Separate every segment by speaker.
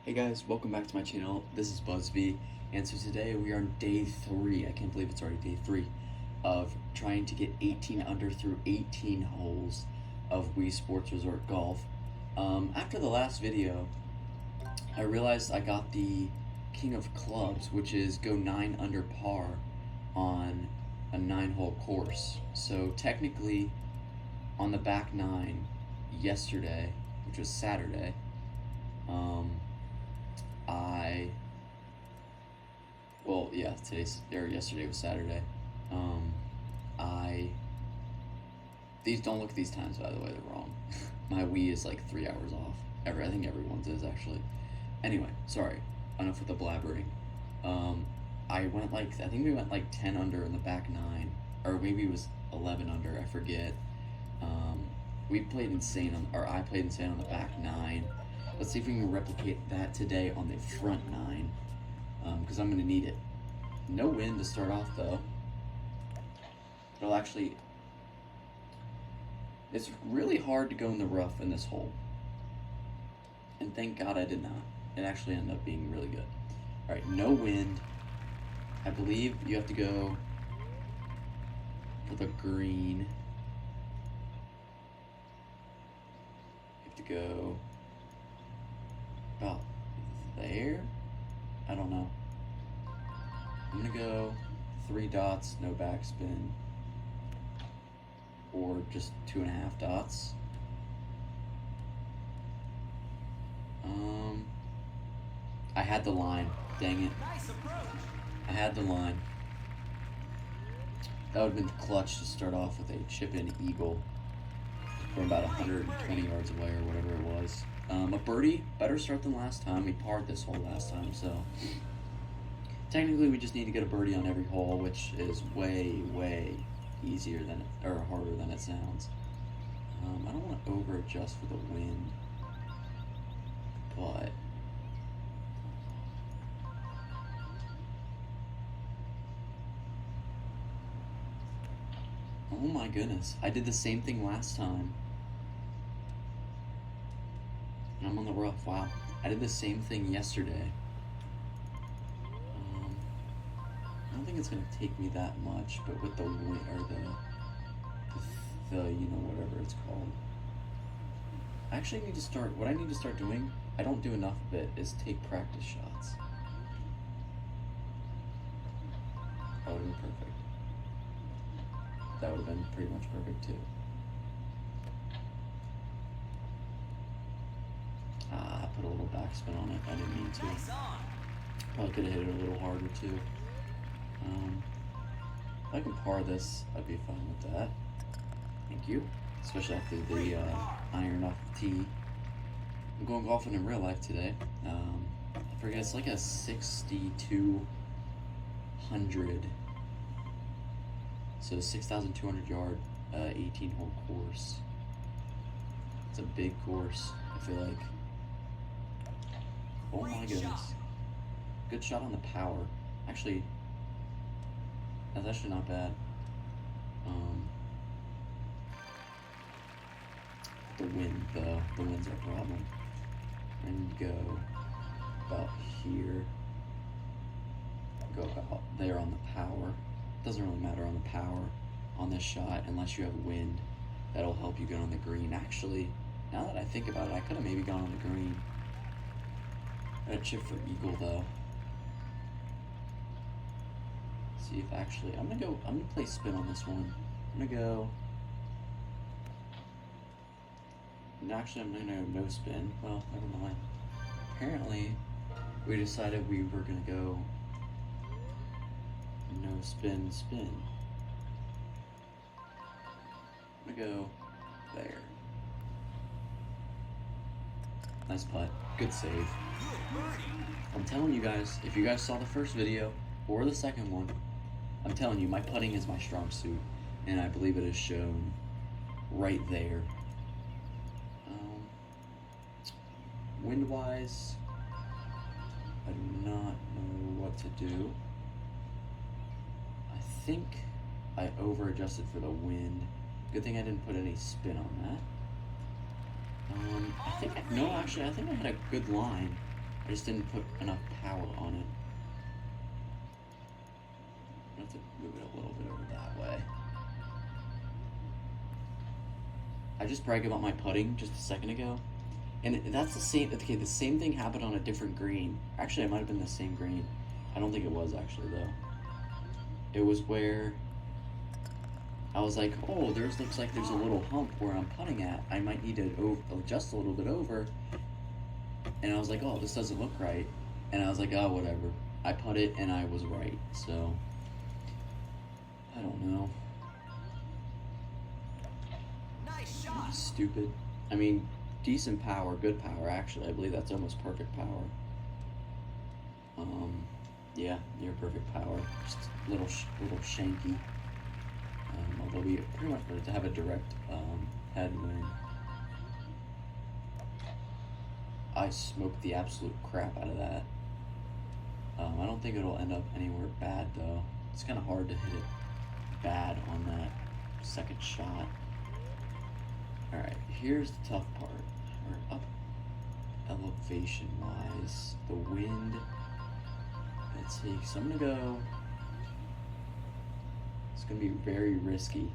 Speaker 1: Hey guys, welcome back to my channel. This is BuzzV, and so today we are on day 3. I can't believe it's already day 3 of trying to get 18 under through 18 holes of Wii Sports Resort Golf. After the last video, I realized I got the King of Clubs, which is go 9 under par on a 9-hole course. So technically, on the back 9 yesterday, which was Saturday, yesterday was Saturday. These don't look at these times, by the way, they're wrong. My Wii is like 3 hours off. I think everyone's is actually. Anyway, sorry, enough with the blabbering. I think we went like 10 under in the back 9, or maybe it was 11 under, I forget. I played insane on the back 9. Let's see if we can replicate that today on the front 9, because I'm going to need it. No wind to start off, though. It's really hard to go in the rough in this hole. And thank God I did not. It actually ended up being really good. Alright, no wind. I believe you have to go for the green. You have to go about there? I don't know. I'm gonna go 3 dots, no backspin, or just 2.5 dots. I had the line, dang it. I had the line. That would have been clutch to start off with a chip-in eagle from about 120 yards away or whatever it was. A birdie, better start than last time. We parred this hole last time, so technically we just need to get a birdie on every hole, which is way, way easier than or harder than it sounds. I don't want to over adjust for the wind, but oh my goodness, I did the same thing last time. And I'm on the rough, wow. I did the same thing yesterday. I don't think it's gonna take me that much, but with the wind, or the whatever it's called. I actually need to start, what I need to start doing, I don't do enough of it, is take practice shots. That would have been perfect. That would have been pretty much perfect too. I put a little backspin on it, I didn't mean to. Probably could have hit it a little harder too. If I can par this, I'd be fine with that. Thank you. Especially after the iron off the tee. I'm going golfing in real life today. I forget, it's like a 6,200. So 6,200 yard, 18-hole course. It's a big course, I feel like. Oh my goodness. Good shot on the power. Actually, that's actually not bad. The wind, though. The wind's our problem. And go about here. Go about there on the power. Doesn't really matter on the power on this shot unless you have wind. That'll help you get on the green. Actually, now that I think about it, I could have maybe gone on the green. I had a chip for eagle, though. See if actually, I'm gonna play spin on this one. I'm gonna go, actually I'm gonna go no spin. Well, never mind. Apparently, we decided we were gonna go no spin, spin. I'm gonna go there. Nice putt, good save. I'm telling you guys, if you guys saw the first video or the second one, I'm telling you, my putting is my strong suit, and I believe it is shown right there. Wind-wise, I do not know what to do. I think I over-adjusted for the wind. Good thing I didn't put any spin on that. I think I had a good line. I just didn't put enough power on it. I have to move it a little bit over that way. I just bragged about my putting just a second ago. And that's the same, okay, the same thing happened on a different green. Actually, it might have been the same green. I don't think it was actually though. It was where I was like, oh, looks like there's a little hump where I'm putting at. I might need to adjust a little bit over. And I was like, oh, this doesn't look right. And I was like, oh, whatever. I put it and I was right. So, I don't know.
Speaker 2: Nice shot.
Speaker 1: Stupid. I mean, decent power, good power, actually. I believe that's almost perfect power. Yeah, near perfect power. Just little shanky. Although we pretty much wanted to have a direct headwind. I smoked the absolute crap out of that. I don't think it'll end up anywhere bad though. It's kind of hard to hit it bad on that second shot. Alright, here's the tough part. We're up elevation wise. The wind. Let's see, so I'm gonna go. It's gonna be very risky.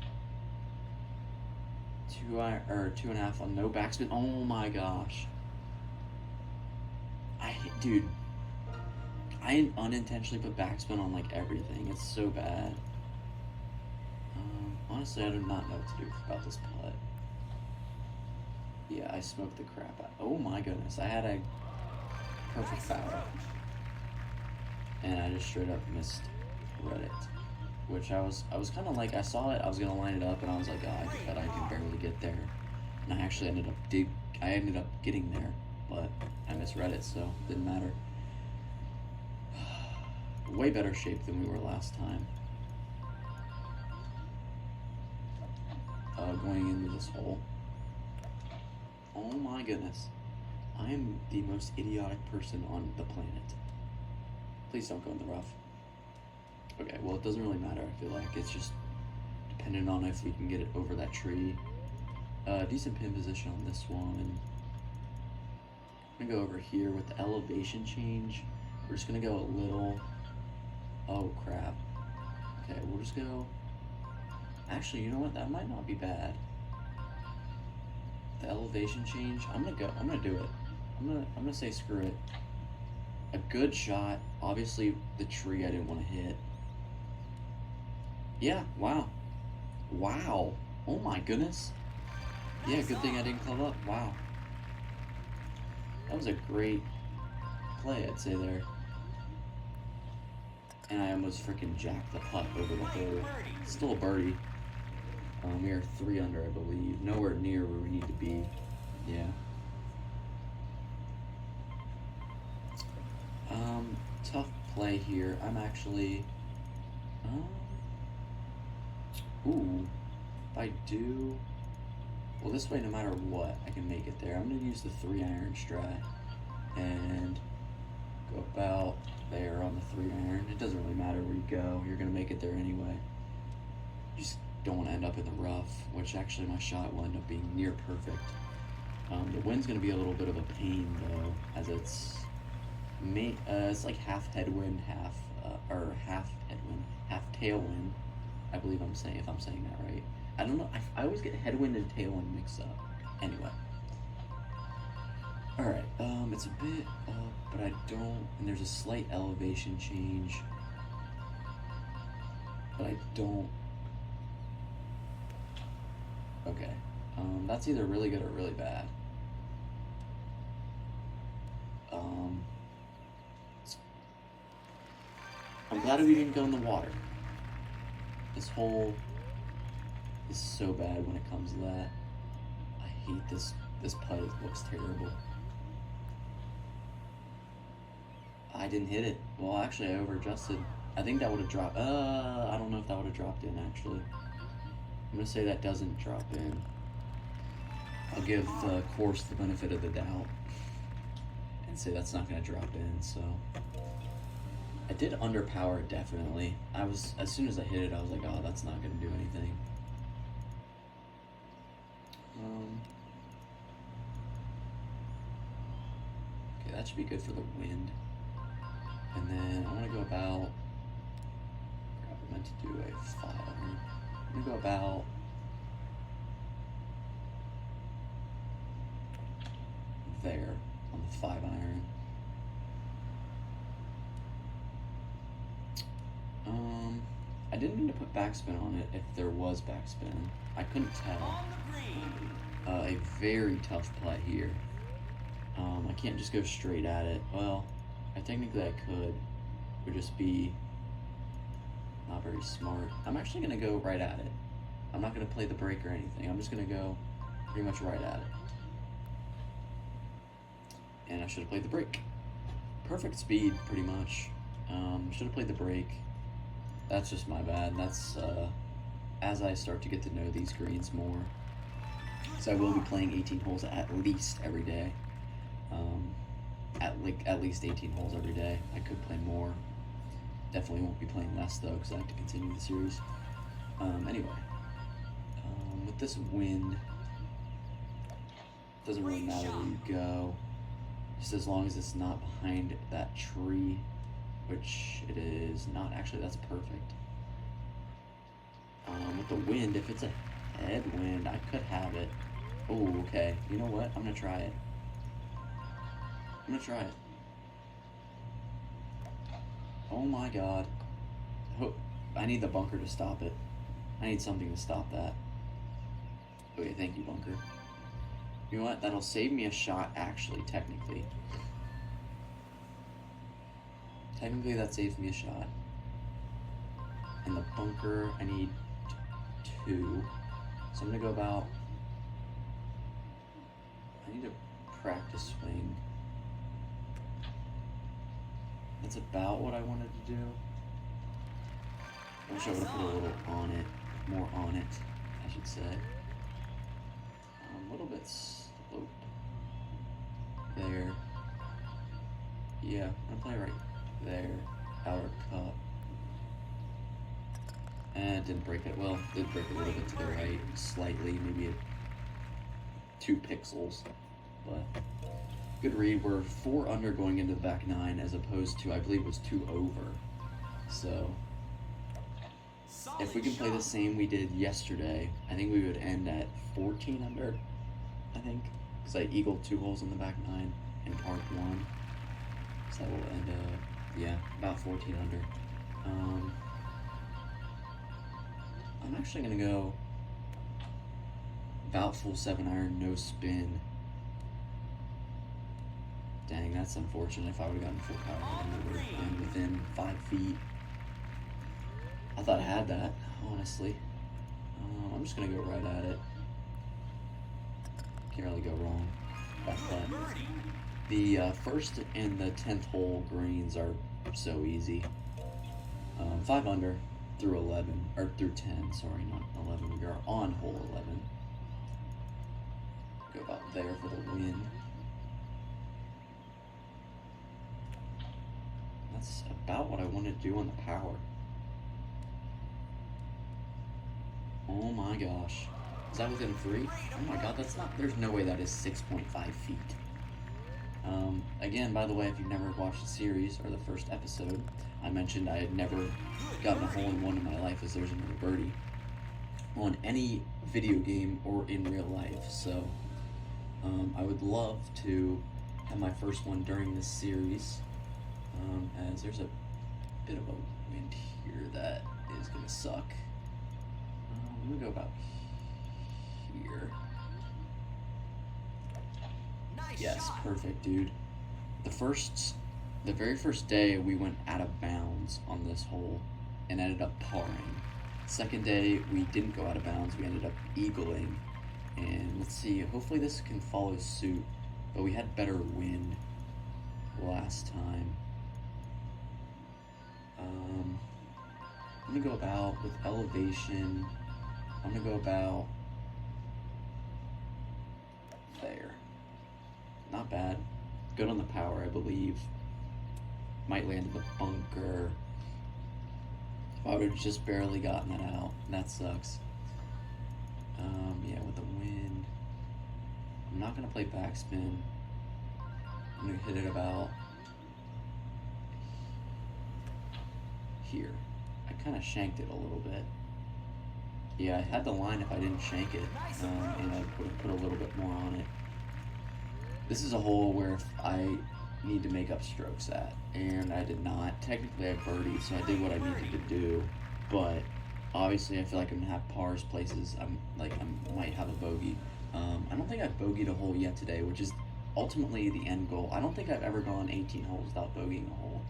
Speaker 1: 2.5 on no backspin. Oh my gosh. Dude, I unintentionally put backspin on like everything. It's so bad. Honestly, I do not know what to do about this putt. Yeah, I smoked the crap out. Oh my goodness, I had a perfect foul. And I just straight up missed Reddit. Which I was kind of like, I saw it, I was gonna line it up, and I was like, oh, I bet I can barely get there. And I actually ended up getting there, but I misread it, so it didn't matter. Way better shape than we were last time. Going into this hole. Oh my goodness. I am the most idiotic person on the planet. Please don't go in the rough. Okay, well, it doesn't really matter, I feel like. It's just dependent on if we can get it over that tree. Decent pin position on this one. I'm gonna go over here with the elevation change. We're just gonna go a little. Oh crap. Okay, we'll just go. Actually, you know what? That might not be bad. The elevation change. I'm gonna do it. I'm gonna say screw it. A good shot. Obviously, the tree I didn't want to hit. Yeah. Wow. Wow. Oh my goodness. Yeah. Good thing I didn't club up. Wow. That was a great play, I'd say there. And I almost freaking jacked the putt over the hole. Still a birdie. We are 3 under, I believe. Nowhere near where we need to be. Yeah. Tough play here. I'm actually. Ooh. If I do. Well, this way, no matter what, I can make it there. I'm gonna use the 3-iron strat and go about there on the 3-iron. It doesn't really matter where you go. You're gonna make it there anyway. You just don't want to end up in the rough, which actually my shot will end up being near perfect. The wind's gonna be a little bit of a pain though, as it's like half headwind, half headwind, half tailwind. I believe if I'm saying that right. I don't know. I always get headwind and tailwind mixed up. Anyway. Alright, it's a bit up, but I don't, and there's a slight elevation change. But I don't. Okay. That's either really good or really bad. I'm glad we didn't go in the water. This hole is so bad when it comes to that. I hate this putt. It looks terrible. I didn't hit it. Well, actually, I over-adjusted. I think that would have dropped. I don't know if that would have dropped in, actually. I'm going to say that doesn't drop in. I'll give the course the benefit of the doubt and say that's not going to drop in, so. I did underpower it, definitely. As soon as I hit it, I was like, oh, that's not going to do anything. Okay, Okay, that should be good for the wind. And then I want to go about. Crap, I meant to do a 5 iron. I'm gonna go about. There on the 5 iron. I didn't mean to put backspin on it if there was backspin. I couldn't tell.
Speaker 2: On the green.
Speaker 1: A very tough play here. I can't just go straight at it. Well, technically I could. It would just be not very smart. I'm actually gonna go right at it. I'm not gonna play the break or anything. I'm just gonna go pretty much right at it. And I should have played the break. Perfect speed, pretty much. Should have played the break. That's just my bad. That's as I start to get to know these greens more. So I will be playing 18 holes at least every day. At least 18 holes every day. I could play more. Definitely won't be playing less though, because I like to continue the series. Anyway, with this wind, doesn't really matter where you go. Just as long as it's not behind that tree, which it is not. Actually, that's perfect. With the wind, if it's a headwind, I could have it. Oh, okay. You know what? I'm gonna try it. Oh my god. I need the bunker to stop it. I need something to stop that. Okay, thank you, bunker. You know what? That'll save me a shot, actually, technically. Technically, that saves me a shot. And the bunker, I need 2. So I'm gonna go about. I need a practice swing. That's about what I wanted to do. I wish I would have put a little on it, more on it, I should say. A little bit slope there. Yeah, I'm gonna play right there. Outer cup. And it didn't break it. Well, it did break a little bit to the right, slightly, maybe 2 pixels. But good read. We're 4 under going into the back 9, as opposed to, I believe it was 2 over. So if we can play the same we did yesterday, I think we would end at 14 under. I think, because I eagled 2 holes in the back 9 and parked 1. So that will end up, yeah, about 14 under. I'm actually gonna go about full 7 iron, no spin. Dang, that's unfortunate. If I would have gotten full power, it would have been within 5 feet. I thought I had that, honestly. I'm just gonna go right at it. Can't really go wrong about that. The first and the 10th hole greens are so easy. 5 under through 11, or through 10, sorry, not 11. We are on hole 11. Go about there for the win. That's about what I want to do on the power. Oh my gosh. Is that within 3? Oh my god, that's not, there's no way that is 6.5 feet. Again, by the way, if you've never watched the series or the first episode, I mentioned I had never gotten a hole-in-one in my life as there's another birdie on any video game or in real life. So I would love to have my first one during this series, as there's a bit of a wind here that is going to suck. I'm going to go about here. Yes, perfect, dude. The very first day we went out of bounds on this hole and ended up parring. Second day we didn't go out of bounds, we ended up eagling. And let's see, hopefully this can follow suit. But we had better wind last time. I'm gonna go about with elevation. I'm gonna go about there. Not bad. Good on the power, I believe. Might land in the bunker. If I would have just barely gotten that out, that sucks. Yeah, with the wind. I'm not gonna play backspin. I'm gonna hit it about here. I kind of shanked it a little bit. Yeah, I had the line if I didn't shank it, and I would have put a little bit more on it. This is a hole where if I need to make up strokes at, and I did not. Technically, I birdied, so I did what I needed to do, but obviously, I feel like I'm gonna have pars places. I might have a bogey. I don't think I've bogeyed a hole yet today, which is ultimately the end goal. I don't think I've ever gone 18 holes without bogeying a hole.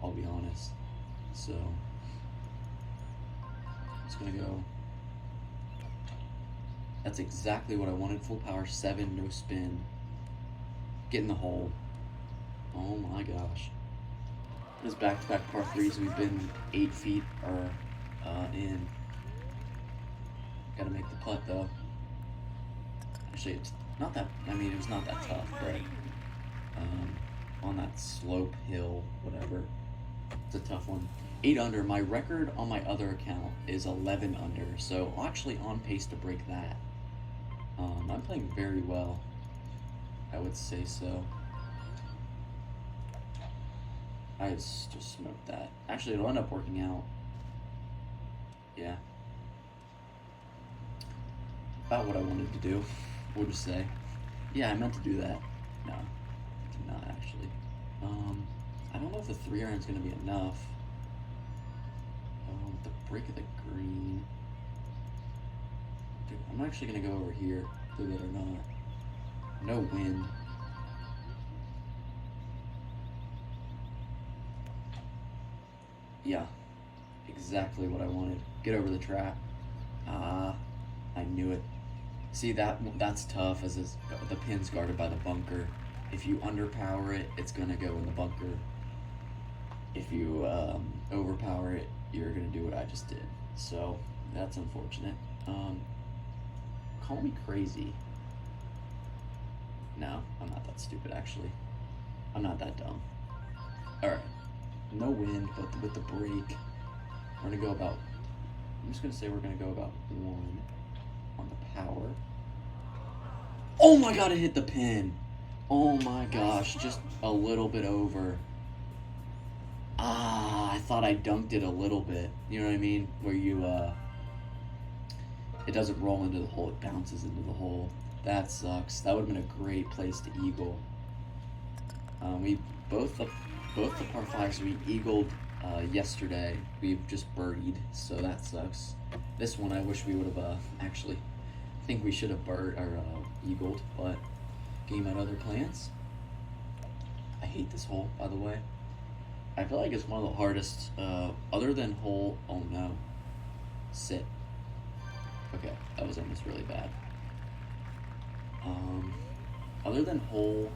Speaker 1: I'll be honest. So, I'm just gonna go. That's exactly what I wanted. Full power, 7, no spin. Get in the hole. Oh my gosh. This back-to-back par 3s, we've been 8 feet or in. Gotta make the putt though. Actually, it's not that, I mean, it was not that tough, but on that slope, hill, whatever, it's a tough one. 8 under. My record on my other account is 11 under, so actually on pace to break that. I'm playing very well, I would say so. I just smoked that. Actually, it'll end up working out. Yeah. About what I wanted to do, we'll just say. Yeah, I meant to do that. No, I did not actually. I don't know if the 3-iron is going to be enough. The break of the green. Dude, I'm actually going to go over here, believe it or not. No wind. Yeah, exactly what I wanted. Get over the trap. Ah, I knew it. See, that's tough as the pin's guarded by the bunker. If you underpower it, it's gonna go in the bunker. If you overpower it, you're gonna do what I just did. So that's unfortunate. Call me crazy. No, I'm not that stupid actually. I'm not that dumb. Alright. No wind, but with the break, we're gonna go about, I'm just gonna say we're gonna go about 1 on the power. Oh my god, it hit the pin. Oh my gosh, just a little bit over. Ah, I thought I dunked it a little bit. You know what I mean? Where you, it doesn't roll into the hole, it bounces into the hole. That sucks. That would have been a great place to eagle. We both the par 5s we eagled yesterday. We've just birdied, so that sucks. This one I wish we would have actually. I think we should have eagled, but game had other plans. I hate this hole, by the way. I feel like it's one of the hardest, other than hole. Oh no, sit. Okay, that was almost really bad. Other than hole.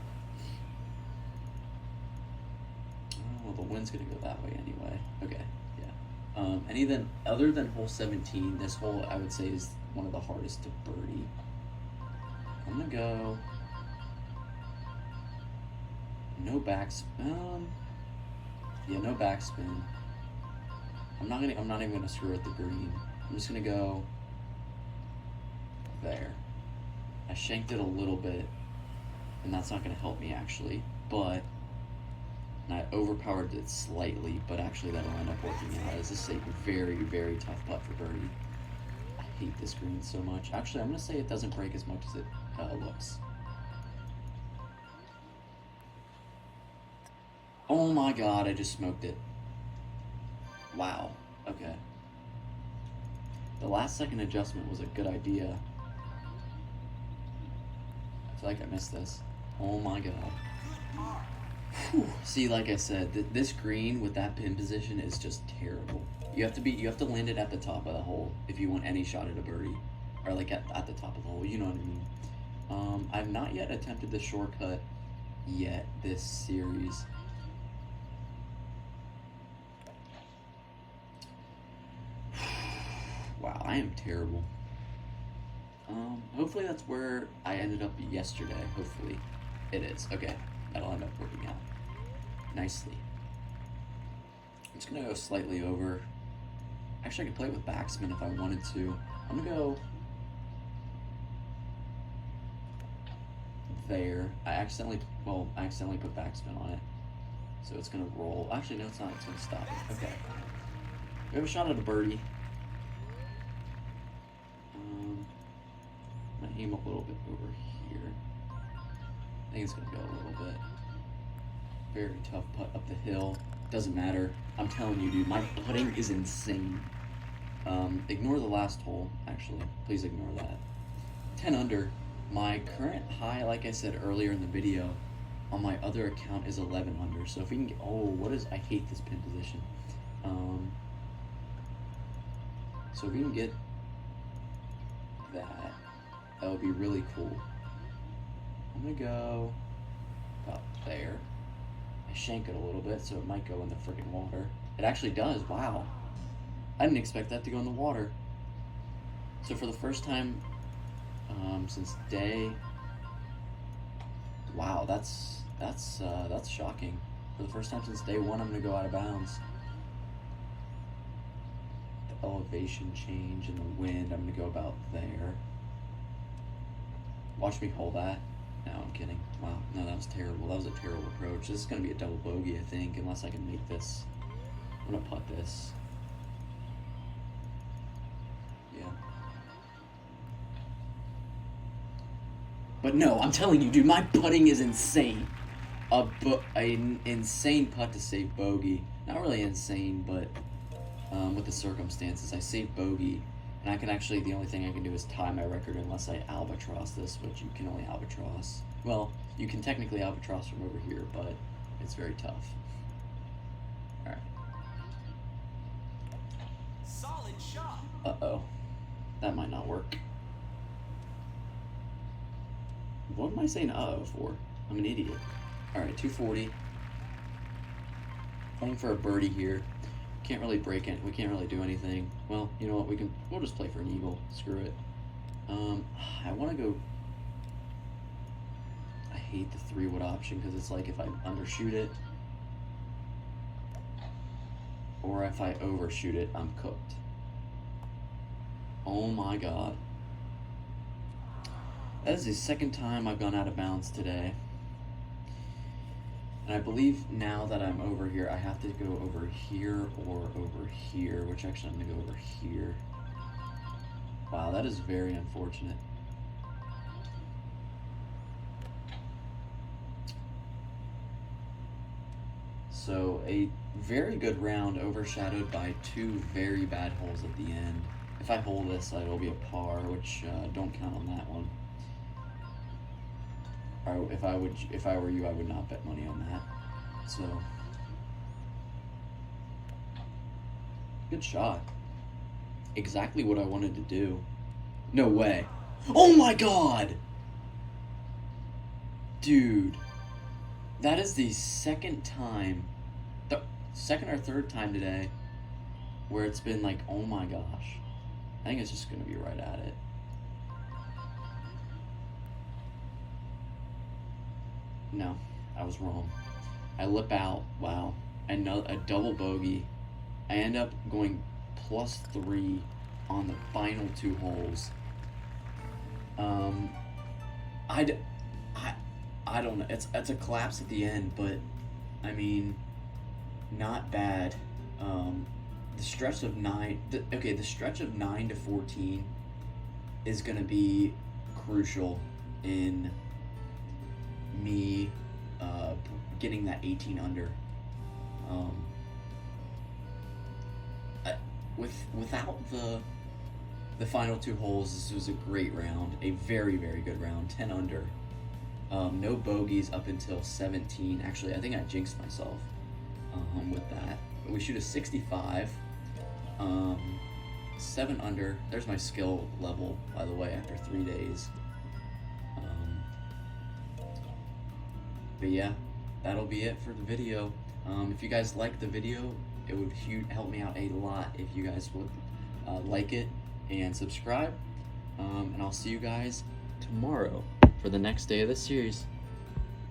Speaker 1: Well, the wind's gonna go that way anyway. Okay, yeah. Other than hole 17, this hole I would say is one of the hardest to birdie. I'm gonna go no backspin. Yeah, no backspin. I'm not even gonna screw with the green. I'm just gonna go there. I shanked it a little bit, and that's not gonna help me actually, but. And I overpowered it slightly, but actually that'll end up working out. This is a very, very tough putt for birdie. I hate this green so much. Actually, I'm going to say it doesn't break as much as it looks. Oh my god, I just smoked it. Wow. Okay. The last second adjustment was a good idea. I feel like I missed this. Oh my god. Whew. See, like I said, this green with that pin position is just terrible. You have to land it at the top of the hole if you want any shot at a birdie, or like at the top of the hole. You know what I mean? I've not yet attempted the shortcut yet this series. Wow, I am terrible. Hopefully that's where I ended up yesterday. Hopefully it is. Okay, that'll end up working out nicely. I'm just gonna go slightly over. Actually, I could play with backspin if I wanted to. I'm gonna go there. I accidentally put backspin on it. So it's gonna roll. Actually, no, it's not. It's gonna stop it. Okay. We have a shot at a birdie. I'm gonna aim a little bit over here. I think it's gonna go a little bit. Very tough putt up the hill. Doesn't matter. I'm telling you, dude, my putting is insane. Ignore the last hole, actually. Please ignore that. 10 under. My current high, like I said earlier in the video, on my other account is 11 under. So if we can get, I hate this pin position. So if we can get that, that would be really cool. I'm gonna go about there. I shank it a little bit, so it might go in the freaking water. It actually does, wow. I didn't expect that to go in the water. So for the first time since day, wow, that's shocking. For the first time since day one, I'm gonna go out of bounds. The elevation change and the wind, I'm gonna go about there. Watch me hold that. No, I'm kidding. Wow, no, that was terrible. That was a terrible approach. This is gonna be a double bogey, I think, unless I can make this. I'm gonna putt this. Yeah. But no, I'm telling you, dude, my putting is insane. An insane putt to save bogey. Not really insane, but with the circumstances, I saved bogey, and I can actually, the only thing I can do is tie my record unless I albatross this, which you can only albatross. Well, you can technically albatross from over here, but it's very tough. All right.
Speaker 2: Solid shot.
Speaker 1: Uh-oh. That might not work. What am I saying uh-oh for? I'm an idiot. Alright, 240. Playing for a birdie here. Can't really break it. We can't really do anything. Well, you know what? We'll just play for an eagle. Screw it. I want to go... I hate the 3-wood option because it's like if I undershoot it or if I overshoot it, I'm cooked. Oh my god. That is the second time I've gone out of bounds today. And I believe now that I'm over here, I have to go over here or over here, which actually I'm going to go over here. Wow, that is very unfortunate. So a very good round overshadowed by 2 very bad holes at the end. If I hold this, it'll be a par, which don't count on that one. Or if I were you, I would not bet money on that. So, good shot. Exactly what I wanted to do. No way. Oh my god! Dude. That is the second time, the second or third time today where it's been like, oh my gosh. I think it's just going to be right at it. No, I was wrong. I lip out. Wow. A double bogey. I end up going +3 on the final 2 holes. I don't know. It's a collapse at the end, but I mean, not bad. The stretch of 9. The stretch of 9 to 14 is gonna be crucial in me getting that 18 under. Without the final 2 holes, this was a great round, a very, very good round, 10 under. No bogeys up until 17. Actually, I think I jinxed myself with that. But we shoot a 65. 7 under. There's my skill level, by the way, after 3 days. But yeah, that'll be it for the video. If you guys liked the video, it would help me out a lot if you guys would like it and subscribe. And I'll see you guys tomorrow for the next day of this series.